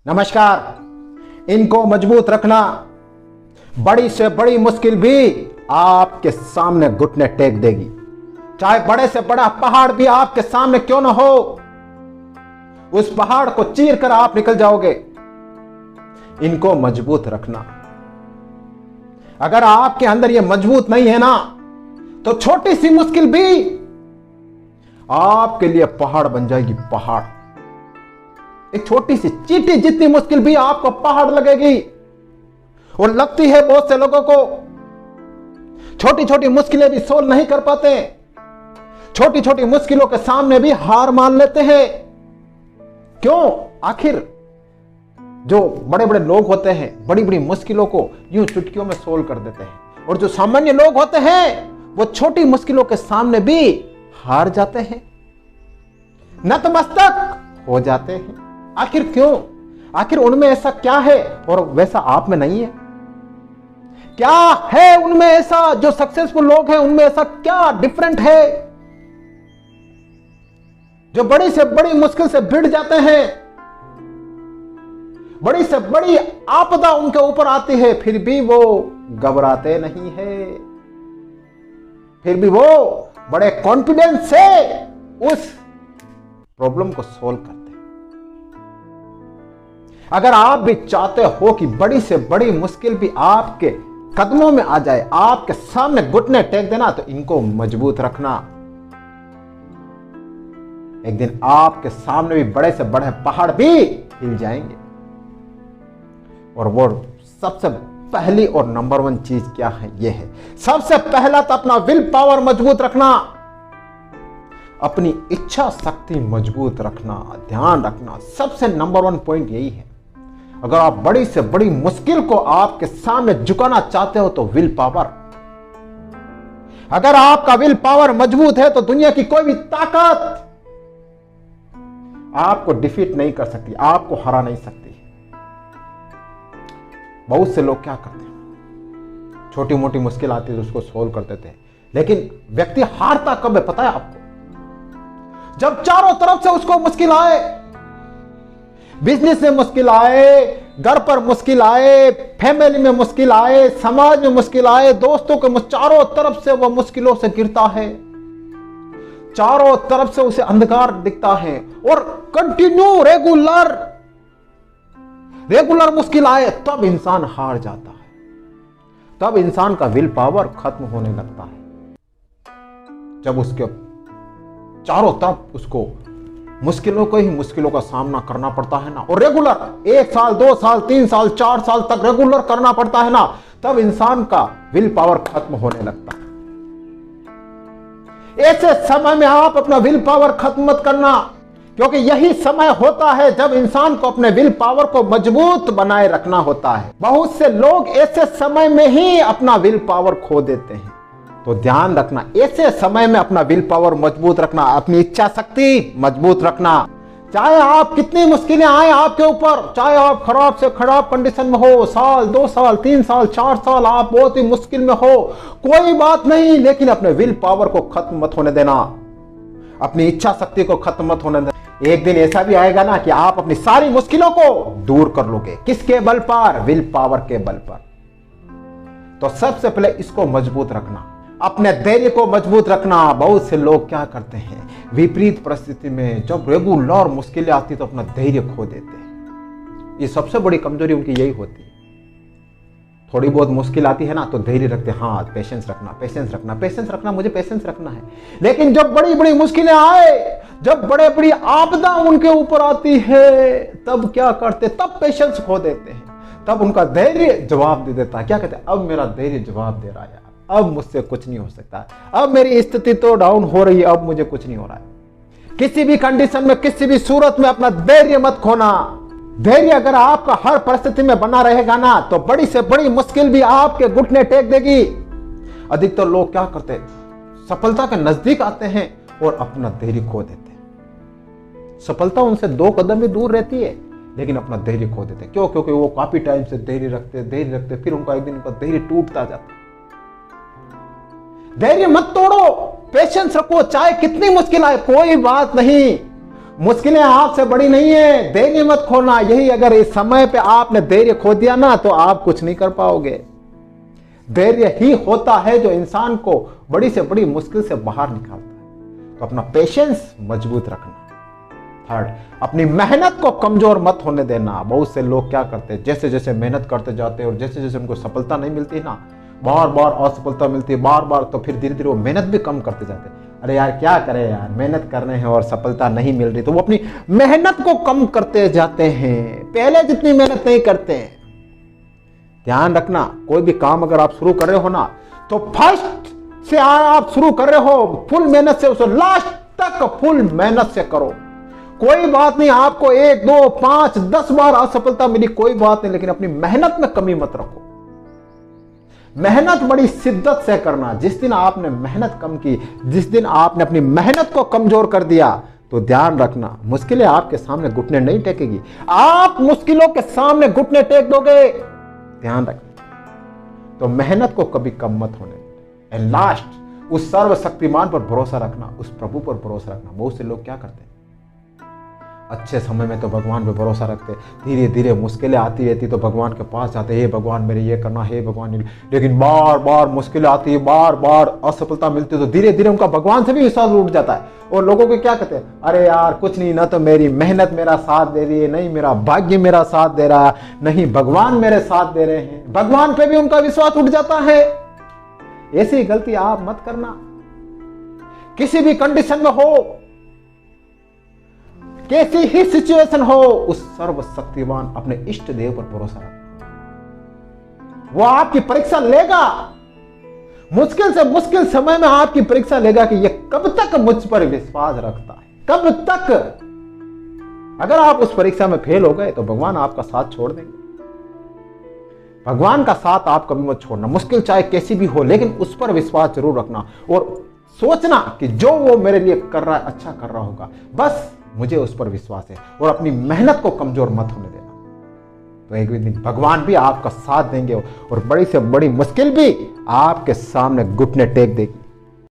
नमस्कार। इनको मजबूत रखना, बड़ी से बड़ी मुश्किल भी आपके सामने घुटने टेक देगी। चाहे बड़े से बड़ा पहाड़ भी आपके सामने क्यों ना हो, उस पहाड़ को चीर कर आप निकल जाओगे। इनको मजबूत रखना। अगर आपके अंदर ये मजबूत नहीं है ना, तो छोटी सी मुश्किल भी आपके लिए पहाड़ बन जाएगी। पहाड़, एक छोटी सी चींटी जितनी मुश्किल भी आपको पहाड़ लगेगी। और लगती है बहुत से लोगों को छोटी छोटी मुश्किलें भी सोल्व नहीं कर पाते, छोटी छोटी मुश्किलों के सामने भी हार मान लेते हैं। क्यों? आखिर जो बड़े बड़े लोग होते हैं बड़ी बड़ी मुश्किलों को यूं चुटकियों में सोल्व कर देते हैं, और जो सामान्य लोग होते हैं वो छोटी मुश्किलों के सामने भी हार जाते हैं, नतमस्तक हो जाते हैं। आखिर क्यों? आखिर उनमें ऐसा क्या है और वैसा आप में नहीं है? क्या है उनमें ऐसा? जो सक्सेसफुल लोग हैं उनमें ऐसा क्या डिफरेंट है जो बड़ी से बड़ी मुश्किल से भिड़ जाते हैं, बड़ी से बड़ी आपदा उनके ऊपर आती है, फिर भी वो घबराते नहीं है, फिर भी वो बड़े कॉन्फिडेंस से उस प्रॉब्लम को सोल्व करते हैं। अगर आप भी चाहते हो कि बड़ी से बड़ी मुश्किल भी आपके कदमों में आ जाए, आपके सामने घुटने टेक देना, तो इनको मजबूत रखना। एक दिन आपके सामने भी बड़े से बड़े पहाड़ भी हिल जाएंगे। और वो सबसे पहली और नंबर 1 चीज क्या है? ये है सबसे पहला तो अपना विल पावर मजबूत रखना, अपनी इच्छा शक्ति मजबूत रखना, ध्यान रखना। सबसे नंबर 1 पॉइंट यही है। अगर आप बड़ी से बड़ी मुश्किल को आपके सामने झुकाना चाहते हो तो विल पावर, अगर आपका विल पावर मजबूत है तो दुनिया की कोई भी ताकत आपको डिफीट नहीं कर सकती, आपको हरा नहीं सकती। बहुत से लोग क्या करते हैं, छोटी मोटी मुश्किल आती है तो उसको सोल्व कर देते हैं, लेकिन व्यक्ति हारता कब है पता है आपको? जब चारों तरफ से उसको मुश्किल आए, बिजनेस में मुश्किल आए, घर पर मुश्किल आए, फैमिली में मुश्किल आए, समाज में मुश्किल आए, दोस्तों के चारों तरफ से वह मुश्किलों से गिरता है, चारों तरफ से उसे अंधकार दिखता है, और कंटिन्यू रेगुलर मुश्किल आए, तब इंसान हार जाता है, तब इंसान का विल पावर खत्म होने लगता है। जब उसके चारों तरफ उसको मुश्किलों को ही मुश्किलों का सामना करना पड़ता है ना, और रेगुलर 1 साल 2 साल 3 साल 4 साल तक रेगुलर करना पड़ता है ना, तब इंसान का विल पावर खत्म होने लगता है। ऐसे समय में आप अपना विल पावर खत्म मत करना, क्योंकि यही समय होता है जब इंसान को अपने विल पावर को मजबूत बनाए रखना होता है। बहुत से लोग ऐसे समय में ही अपना विल पावर खो देते हैं। तो ध्यान रखना, ऐसे समय में अपना विल पावर मजबूत रखना, अपनी इच्छा शक्ति मजबूत रखना। चाहे आप कितनी मुश्किलें आए आपके ऊपर, चाहे आप खराब से खराब कंडीशन में हो, साल 2 साल 3 साल 4 साल आप बहुत ही मुश्किल में हो, कोई बात नहीं, लेकिन अपने विल पावर को खत्म मत होने देना, अपनी इच्छा शक्ति को खत्म मत होने देना। एक दिन ऐसा भी आएगा ना कि आप अपनी सारी मुश्किलों को दूर कर लोगे। किसके बल पर? विल पावर के बल पर। तो सबसे पहले इसको मजबूत रखना, अपने धैर्य को मजबूत रखना। बहुत से लोग क्या करते हैं, विपरीत परिस्थिति में जब रेगुलर मुश्किलें आती तो अपना धैर्य खो देते हैं। ये सबसे बड़ी कमजोरी उनकी यही होती है। थोड़ी बहुत मुश्किल आती है ना तो धैर्य रखते हैं, हाँ पेशेंस रखना, पेशेंस रखना, पेशेंस रखना, मुझे पेशेंस रखना है। लेकिन जब बड़ी बड़ी मुश्किलें आए, जब बड़े बड़ी आपदा उनके ऊपर आती है, तब क्या करते? तब पेशेंस खो देते हैं, तब उनका धैर्य जवाब दे देता है। क्या कहते हैं? अब मेरा धैर्य जवाब दे रहा है, अब मुझसे कुछ नहीं हो सकता, अब मेरी स्थिति तो डाउन हो रही है, अब मुझे कुछ नहीं हो रहा है। किसी भी कंडीशन में, किसी भी सूरत में अपना धैर्य मत खोना। धैर्य अगर आपका हर परिस्थिति में बना रहेगा ना, तो बड़ी से बड़ी मुश्किल भी आपके घुटने टेक देगी। अधिकतर लोग क्या करते हैं, सफलता के नजदीक आते हैं और अपना धैर्य खो देते हैं। सफलता उनसे 2 कदम भी दूर रहती है, लेकिन अपना धैर्य खो देते हैं। क्यों? क्योंकि वो काफी टाइम से धैर्य रखते, फिर उनका एक दिन उनका धैर्य टूटता जाता है। धैर्य मत तोड़ो, पेशेंस रखो, चाहे कितनी मुश्किल आए कोई बात नहीं, मुश्किलें आपसे बड़ी नहीं है, धैर्य मत खोना। यही अगर इस समय पे आपने धैर्य खो दिया ना तो आप कुछ नहीं कर पाओगे। धैर्य ही होता है जो इंसान को बड़ी से बड़ी मुश्किल से बाहर निकालता है। तो अपना पेशेंस मजबूत रखना। थर्ड, अपनी मेहनत को कमजोर मत होने देना। बहुत से लोग क्या करते हैं, जैसे जैसे मेहनत करते जाते हैं और जैसे जैसे उनको सफलता नहीं मिलती ना, बार बार असफलता मिलती है बार बार, तो फिर धीरे धीरे वो मेहनत भी कम करते जाते हैं। अरे यार क्या करें यार, मेहनत करने हैं और सफलता नहीं मिल रही, तो वो अपनी मेहनत को कम करते जाते हैं, पहले जितनी मेहनत नहीं करते हैं। ध्यान रखना, कोई भी काम अगर आप शुरू कर रहे हो ना, तो फर्स्ट से आप शुरू कर रहे हो फुल मेहनत से, उसे लास्ट तक फुल मेहनत से करो। कोई बात नहीं, आपको 1 2 5 10 बार असफलता मिली, कोई बात नहीं, लेकिन अपनी मेहनत में कमी मत रखो। मेहनत बड़ी शिद्दत से करना। जिस दिन आपने मेहनत कम की, जिस दिन आपने अपनी मेहनत को कमजोर कर दिया, तो ध्यान रखना मुश्किलें आपके सामने घुटने नहीं टेकेगी, आप मुश्किलों के सामने घुटने टेक दोगे। ध्यान रखना। तो मेहनत को कभी कम मत होने देना। एंड लास्ट, उस सर्वशक्तिमान पर भरोसा रखना, उस प्रभु पर भरोसा रखना। बहुत से लोग क्या करते हैं, अच्छे समय में तो भगवान पे भरोसा रखते, धीरे धीरे मुश्किलें आती रहती तो भगवान के पास जाते, हे भगवान मेरे ये करना, हे भगवान, लेकिन बार बार मुश्किलें आती है, बार बार असफलता मिलती, तो धीरे धीरे उनका भगवान से भी विश्वास उठ जाता है। और लोगों को क्या कहते हैं, अरे यार कुछ नहीं, ना तो मेरी मेहनत मेरा साथ दे रही है, नहीं मेरा भाग्य मेरा साथ दे रहा है, नहीं भगवान मेरे साथ दे रहे हैं, भगवान पे भी उनका विश्वास उठ जाता है। ऐसी गलती आप मत करना। किसी भी कंडीशन में हो, कैसी ही सिचुएशन हो, उस सर्वशक्तिमान अपने इष्ट देव पर भरोसा रखो। वो आपकी परीक्षा लेगा, मुश्किल से मुश्किल समय में आपकी परीक्षा लेगा कि ये कब तक मुझ पर विश्वास रखता है, कब तक। अगर आप उस परीक्षा में फेल हो गए तो भगवान आपका साथ छोड़ देंगे। भगवान का साथ आप कभी मत छोड़ना, मुश्किल चाहे कैसी भी हो, लेकिन उस पर विश्वास जरूर रखना और सोचना कि जो वो मेरे लिए कर रहा है अच्छा कर रहा होगा, बस मुझे उस पर विश्वास है। और अपनी मेहनत को कमजोर मत होने देना। तो एक दिन भगवान भी आपका साथ देंगे और बड़ी से बड़ी मुश्किल भी आपके सामने घुटने टेक देगी।